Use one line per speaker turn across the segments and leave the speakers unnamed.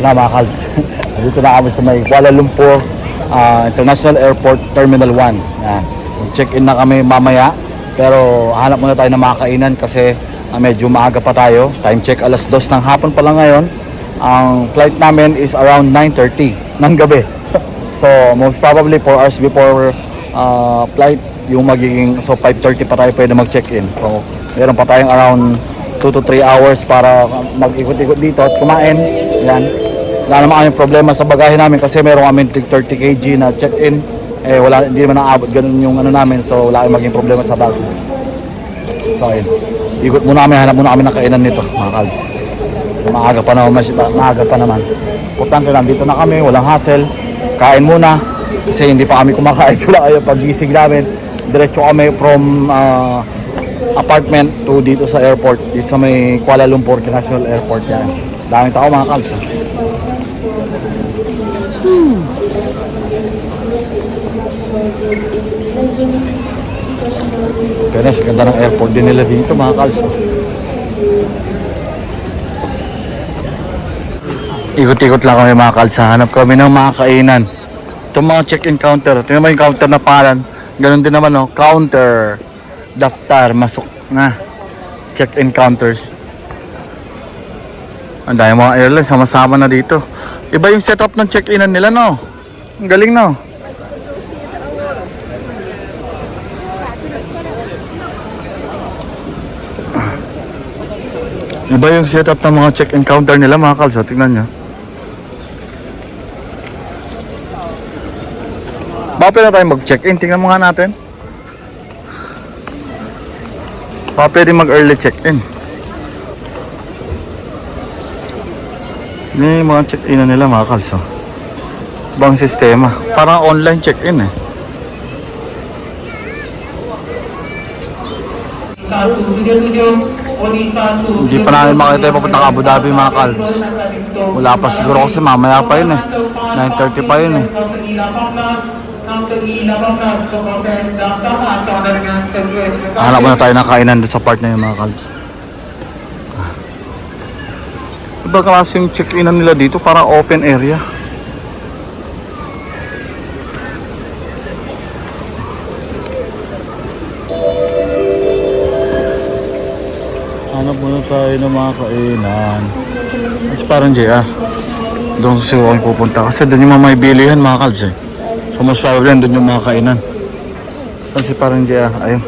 na mga kalds. Dito na kami sa may Kuala Lumpur International Airport Terminal 1. Yan. Check-in na kami mamaya. Pero hanap muna tayo ng mga kainan kasi medyo maaga pa tayo. Time check alas 2 ng hapon pa lang ngayon. Ang flight namin is around 9:30 ng gabi. So most probably 4 hours before flight yung magiging, so 5:30 pa tayo pwede mag-check-in. So meron pa tayong around 2 to 3 hours para mag-ikot-ikot dito at kumain. Yan. Wala naman kami problema sa bagahe namin kasi meron kami 30 kg na check-in. Wala, hindi naman naabot ganun yung ano namin, so wala kayong maging problema sa baggage. So ayun, ikot muna kami, hanap muna kami ng kainan nito mga kalds. So maaga pa naman. Importante lang, dito na kami, walang hassle. Kain muna kasi hindi pa kami kumakain. Wala kayo pagising namin, diretso kami from apartment to dito sa airport, dito sa may Kuala Lumpur International Airport. Yan, daming tao mga kalds. Pero ganda ng airport din nila dito mga kalds. Ikot-ikot lang kami mga kalds. Hanap kami ng mga kainan. Itong mga check-in counter, tingnan mo yung counter na palan. Ganon din naman, no? Counter, daftar, masok na check-in counters. Ang dahil mga airlines sama-sama na dito. Iba yung setup ng check-inan nila, no? Ang galing, no? Iba yung setup ng mga check-in counter nila mga kalsa. Tingnan nyo. Baka pwede tayo mag-check-in. Tingnan mo nga natin. Baka pwede mag-early check-in. Ini yung mga check-in na nila mga kalsa. Ibang sistema. Parang online check-in eh. Hindi pa namin makita yung papunta ka Abu Dhabi mga kalbs. Wala pa siguro kasi mamaya pa yun eh. 9:30 pa yun eh. Hanap mo na tayo ng kainan doon sa part na yun mga kalbs. Iba klaseng check-inan nila dito, parang open area. Hanap muna tayo ng mga kainan. Kasi parang JR. Doon siguro kami pupunta. Kasi doon yung mga may bilihan mga kalbs eh. So mas probably doon yung mga kainan. Kasi parang JR. Ayun.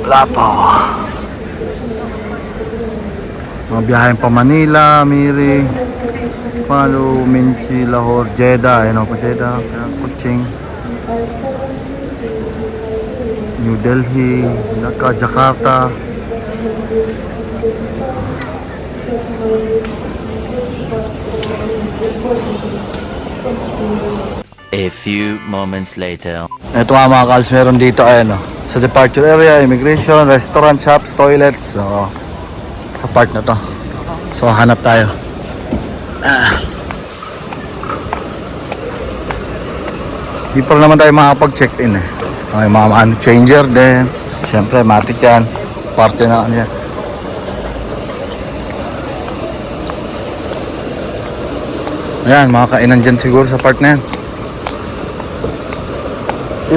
Wala pa. Mga biyahin pa Manila, Miri, Palu, Minchi, Lahore, Jeddah. Ayun ako Jeddah. Kuching, New Delhi, Dhaka, Jakarta.
A few moments later.
Ito nga mga kals, meron dito ayan, sa departure area, immigration, restaurant, shops, toilets. So, sa part na to. So hanap tayo. Di pa naman tayo makapag-check-in eh. Okay, mga changer din. Siyempre, matik yan. Parte na ano yan. Ayan, mga kainan dyan siguro sa part na yan.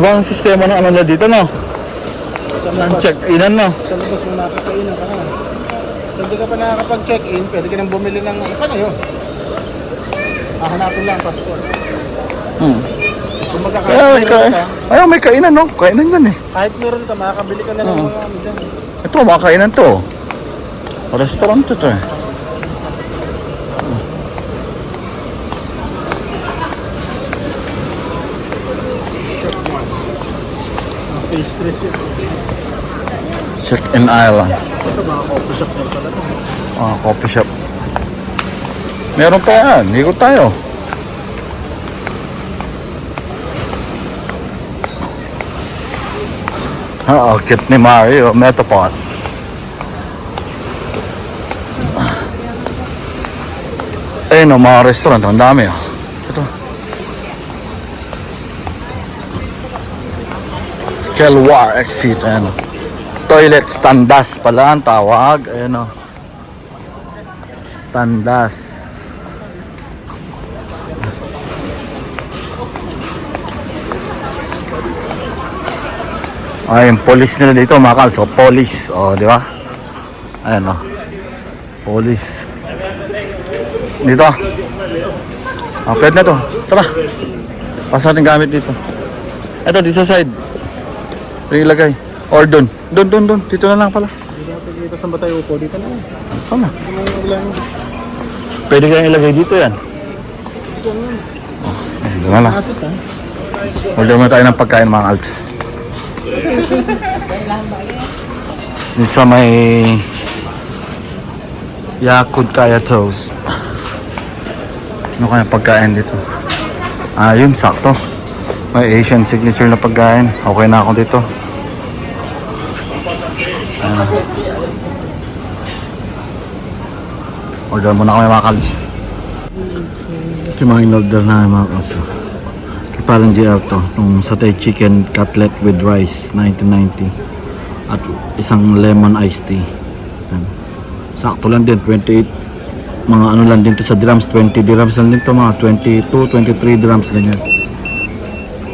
Ibang sistema ng ano na dito, no? Ng check-inan, no?
Sa labas mo nakakainan ka na. Kung hindi ka pa nakakapag-check-in, pwede ka nang bumili ng iba na yun. Hahanapin lang, passport. Kung magkakain ka,
Ayaw, may kainan, no? Kainan yan eh.
kahit meron ka, makakabili ka na ng mga ano dyan.
Ito, mga kainan to. Restaurant to eh.
Pastries yun.
Check-in Island.
Ito mga coffee shop na talaga.
Coffee shop. Meron pa yan. Ikot tayo. Kit ni Mario. Metapod. Ayun, mga restaurant. Ang dami. Ito. Kelwar exit. Ayan. toilets, tandas pala ang tawag. Ayan o. Tandas. Ay, yung police nila dito, mga kals. So, police. O, di ba? Ayan o. Police. Dito. Pwede na to. Tara. Pasok natin gamit dito. Ito, dito sa side. Pwede ilagay. Or dun. Dun. Dito na lang pala.
Dito sa Batay Upo, dito na lang.
Ito na. Pwede kayong ilagay dito yan. Dito na lang.
Asik ha?
Order muna tayo ng pagkain, mga kalps. Dito sa may Yakult Kaya Toast. Ano kaya pagkain dito? Yun, sakto. May Asian signature na pagkain. Okay na ako dito. Order muna kami, mga kalps. Ito yung mga in-order na, mga kalps. Parang GL to, nung satay chicken cutlet with rice, 1990. At isang lemon iced tea. Yan. Sakto lang din, 28. Mga ano lang din to sa dirhams, 20 dirhams lang din to, mga 22, 23 dirhams, ganyan.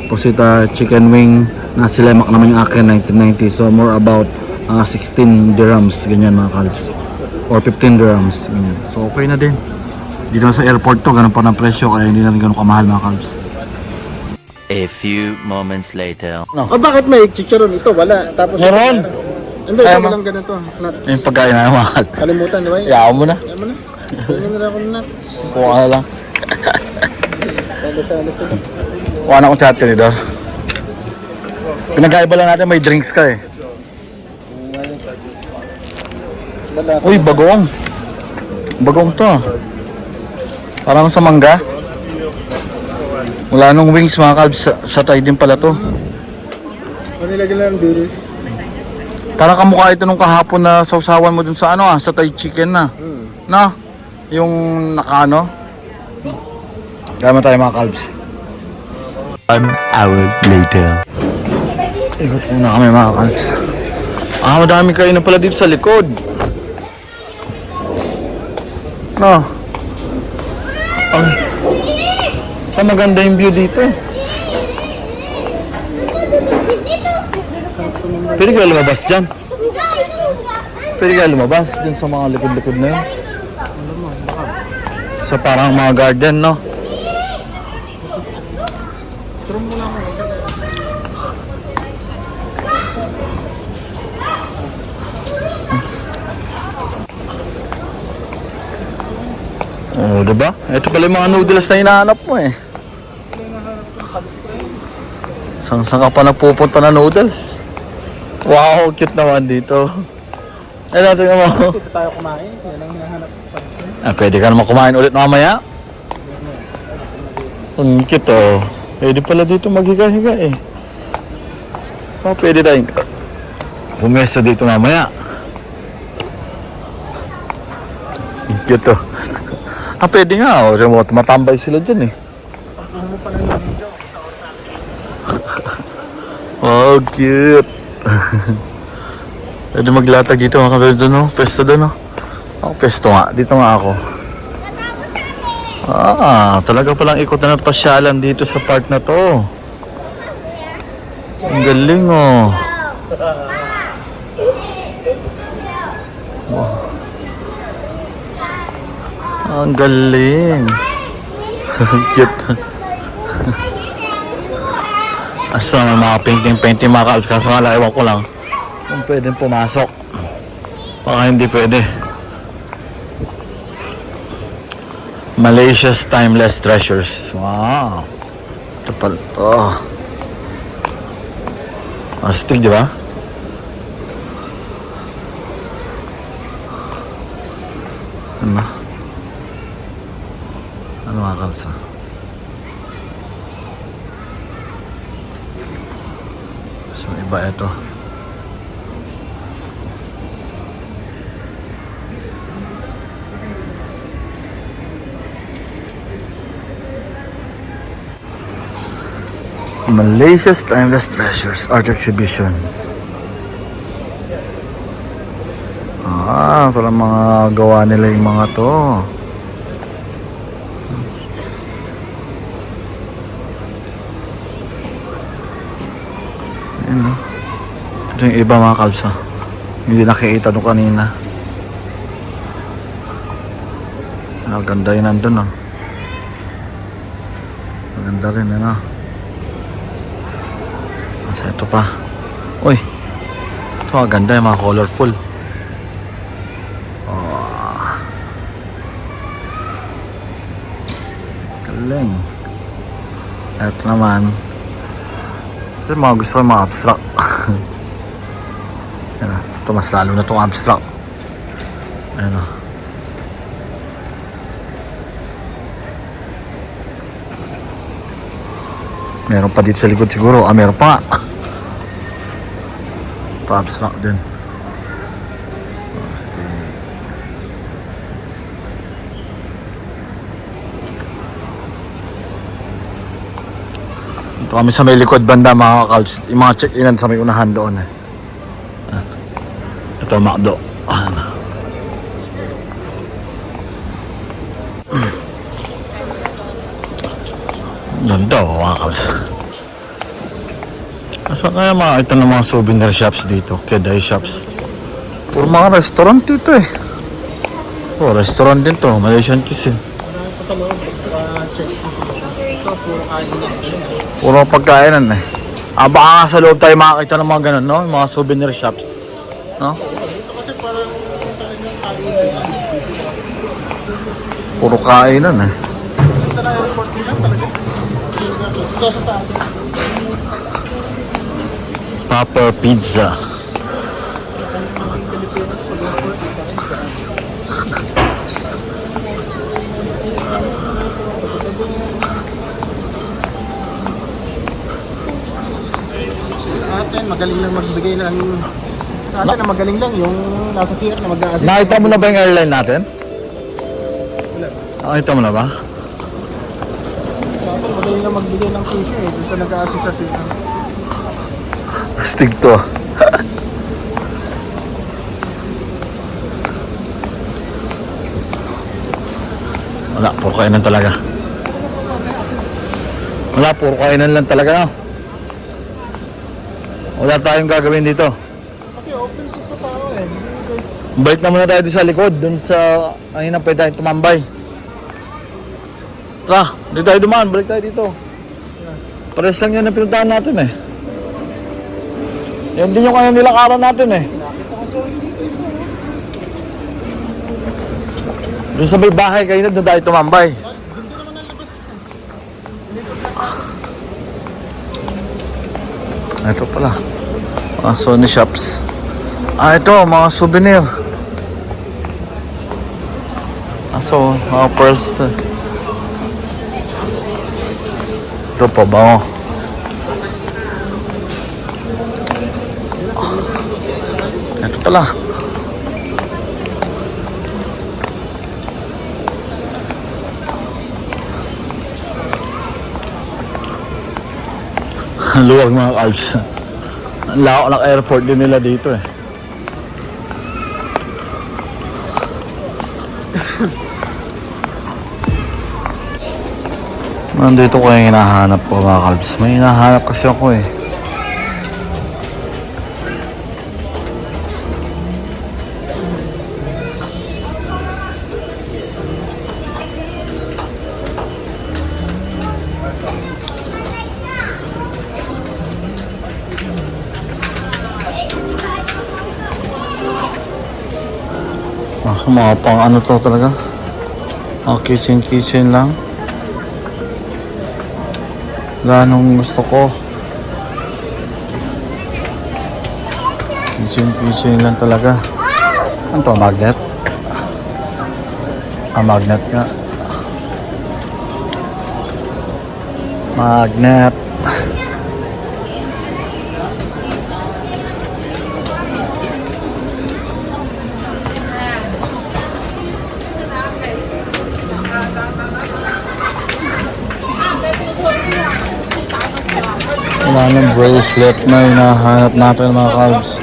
Posita chicken wing, nasi lemak naman yung akin, 1990. So more about 16 dirhams, ganyan mga kalbs. Or 15 dirhams, ganyan. So okay na din. Dito sa airport to, ganun pa ng presyo, kaya hindi na rin ganun kamahal mga kalbs.
A few moments later.
Oh, bakit may chicharon ito? Wala. Tapos
Meron.
Hindi,
Kaya
ito
mo.
lang ganito. Nuts.
Yung pagkain na mga kalbs.
Kalimutan, di ba?
Yaw mo na.
Yan mo na. Tingnan nila akong nuts.
Kuha ka na lang.
Salo-salo sila.
Kuha na akong chat tinidor. Pinag-aiba lang natin, may drinks ka eh.
Bala.
Uy, bagong. Bagong to. Parang sa mangga. Wala nung wings mga kalbs, sa tayo din pala to.
Ano nilagyan lang ng dilis?
Parang kamukha ito nung kahapon na sausawan mo dun sa ano sa Thai chicken na. Na? Yung nakaano? Kaya tayo mga kalbs.
1 hour later.
Ikot muna kami mga kalbs. Madami kayo na pala dito sa likod. No? Saan maganda yung view dito? Pwede kaya lumabas dyan? Pwede kaya lumabas dun sa mga likod-likod na yun? Sa parang mga garden, no? Oh, diba? Ito pala yung mga noodles na hinahanap mo eh. Saan ka pa nagpupunta na noodles? Wow, cute naman dito. Eh, natin mo.
Dito tayo kumain. Yan ang hinahanap ko.
Pwede ka naman kumain ulit mamaya. Ang cute oh. Pwede pala dito maghiga-higa eh. Pwede tayong pumesto dito mamaya. Ang cute oh. Pwede nga oh. Matambay sila dyan eh. Oh, cute. Pwede maglatag dito mga kapatid doon, no? Pesto doon, no? Oh, pesto nga. Dito nga ako. Talaga palang ikot na pasyalan dito sa park na to. Ang galing, oh. Wow. Ang galing. Cute. Asa may mga painting mga kalbs. Kaso nga ewan ko lang kung pwedeng pumasok. Baka hindi pwede. Malaysia's Timeless Treasures. Wow. Ito pala ito. Astig, di ba? Ano? Ano mga kalbs? So iba ito. Malaysia's Timeless Treasures Art Exhibition. Ito lang mga gawa nila yung mga to. Ayan, no? Ito yung iba mga kalsa. Hindi nakikita nung kanina. Ganda yun nandun, no? Maganda rin, ano? Kasi ito pa. Uy! Ito maganda yung mga colorful. Oh. Galing. Ito naman. Ito yung mga gusto ko yung mga abstract. Yan, ito mas lalo na itong abstract. Ayan, o. Meron pa dito sa likod siguro. Meron pa nga. Ito abstract din. Ito kami sa may likod banda mga kalbs. Yung mga check-inan sa may unahan doon. Ito McDo. Ganda mga kalbs. Saan kaya makakita ng mga souvenir shops dito? Keday shops. Puro mga restaurant dito eh. Oh, restaurant din to. Malaysian Cuisine.
Marami pa sa loob. Check-in sa loob. Ito, puro kain lang.
Puro pagkainan eh. Baka nga sa loob tayo makakita ng mga ganun, no? Yung mga souvenir shops. No?
Ito kasi parang talagang kainan.
Puro kainan eh.
Ito na airport nila talaga. Kesa sa atin.
Papa Pizza.
Sa atin, magaling lang magbigay ng... Sa atin, na magaling lang yung nasa CR na mag-a-assist.
Nakita mo na ba yung airline natin?
Wala.
Nakita mo na ba?
Sa atin, magaling lang magbigay ng tissue eh. Dito nag-a-assist sa CR.
Astig to. Wala, puro kainan talaga. Wala, puro kainan lang talaga, no? Wala tayong gagawin dito.
Kasi open sa tao eh.
Balik na muna tayo dito sa likod. Doon sa, ayun na pwede tayo tumambay. Tara, dito tayo dumaan. Balik tayo dito. Pares lang yan ang pinuntahan natin eh. Yan din yung kanya nilakaran natin eh. Doon sa may bahay kayo na, doon tayo tumambay. Ito pala. Mga Sony shops. Ito, mga souvenir. So, mga pearls to. Ito pa ba? Ito pala. Ang luwag mga kalbs. Ang lawak ng airport din nila dito eh. Nandito ko yung hinahanap ko mga kalbs. May hinahanap kasi ako eh. Nasa mga pang ano to talaga. Kitchen lang. Ganong gusto ko. Kitchen lang talaga. Ano to, magnet? Magnet nga. Magnet. Wala ng bracelet na hinahanap natin mga kalbs.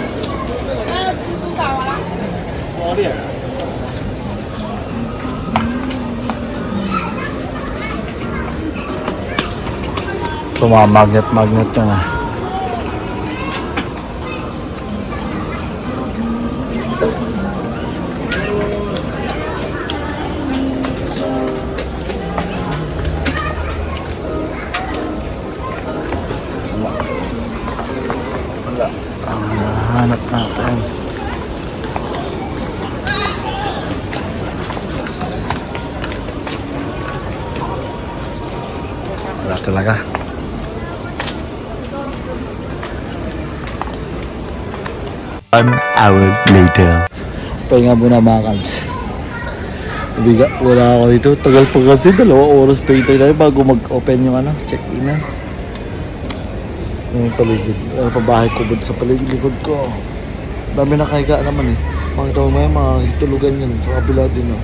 Ito mga magnet yan ah. Wala. Ang nahanap natin. Wala talaga.
One hour later.
Pahinga muna mga kalbs. Biga, wala ako dito. Tagal pa kasi, 2 oras pa hintay tayo bago mag-open yung check-in na. Yung paligid. Ano pa bahay ko sa paligid likod ko. Dami nakahiga naman eh. Makita mo yung mga tulugan yan sa kabila din oh.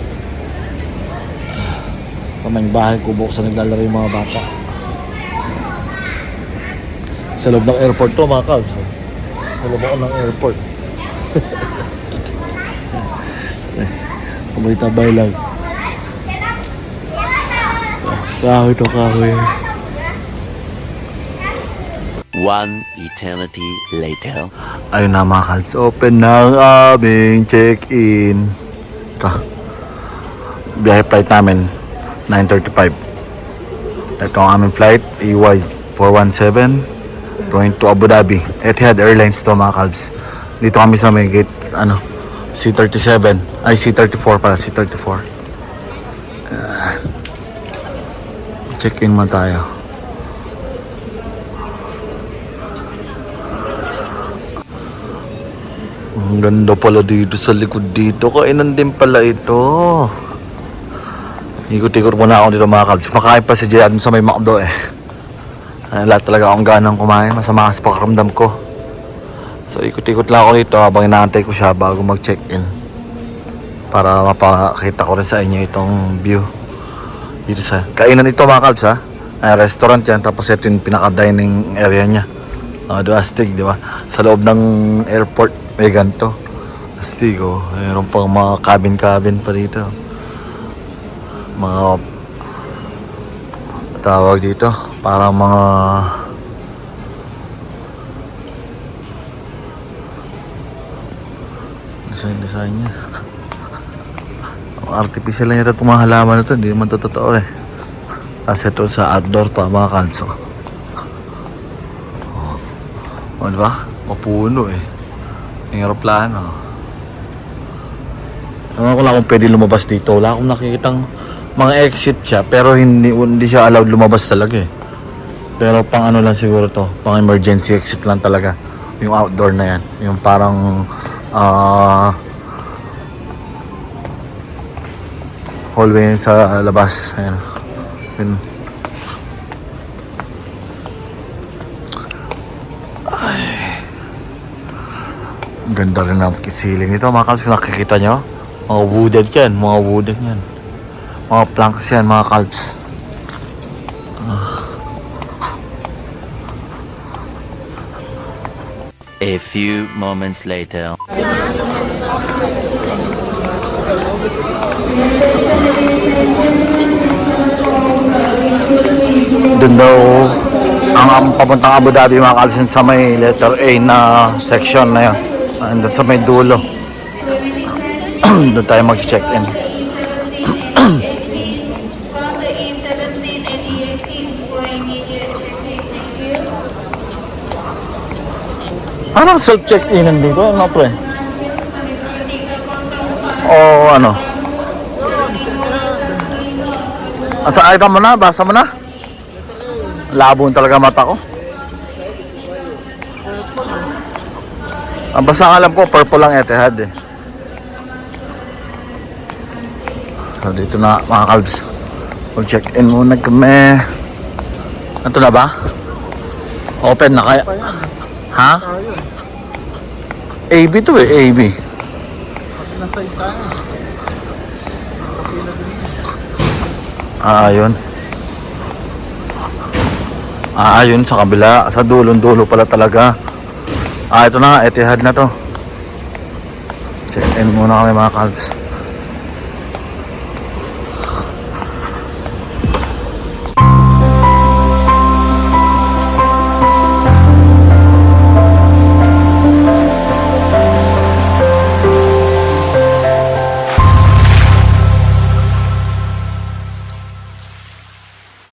Kamay bahay ko buksan naglalaro yung mga bata. Sa loob ng airport to mga kalbs. Sa loob ako ng airport. Kamay tabay lang. Kahoy to kahoy.
One eternity later.
Ayun na mga kalbs, open na ang aming check-in. Ito. Biyahe flight namin 9:35. Ito ang aming flight EY 417 going to Abu Dhabi. Etihad Airlines to mga kalbs. Dito kami sa may gate C37 ay C34 pala, C34. Check-in mo tayo. Ang ganda pala dito sa likod dito. Kainan din pala ito. Ikot-ikot muna ako dito mga kalbs. Makain pa si Jay dun sa may McDo eh. Lahat talaga akong ganang kumain. Masama sa pakaramdam ko. So ikot-ikot lang ako dito habang inaantay ko siya bago mag-check-in. Para mapakita ko rin sa inyo itong view. Dito sa kainan ito mga kalbs ha. Restaurant yan. Tapos ito yung pinaka-dining area niya. Astig di ba? Sa loob ng airport may ganito. Astig oh. Mayroon pang mga cabin pa dito. Mga tawag dito. Para mga design niya. Artificial lang yata itong mga halaman na ito. Hindi naman ito totoo eh. Kasi ito sa outdoor pa mga kanso. O diba? Mapuno eh. Yung aeroplano. Ewan ko lang kung pwede lumabas dito. Wala akong nakikitang mga exit siya. Pero hindi siya allowed lumabas talaga eh. Pero pang ano lang siguro to. Pang emergency exit lang talaga. Yung outdoor na yan. Yung parang hallway sa labas. Ayan. Yun. Ang ganda rin ng kisiling nito mga kalbs. Nakikita nyo? Mga wooded yan. Mga wooden yan. Mga planks yan mga kalbs.
A few moments later.
Doon daw ang papuntang Abu Dhabi mga kalbs sa may letter A na section na yun. Andun sa may dulo. Doon tayo mag-check-in. Parang self-check-in nandito, ano pre? O ano? At sa ka mo na, basa mo na. Labon talaga mata ko. Ang basta alam ko, purple lang Etihad eh. So dito na mga kalbs. Mag-check-in muna kami. Ito na ba? Open na kaya? Ha? AB to eh, AB. Ayun. Ayun sa kabila. Sa dulong-dulo pala talaga. Ito na, Etihad na to. Check-in muna kami mga kalbs.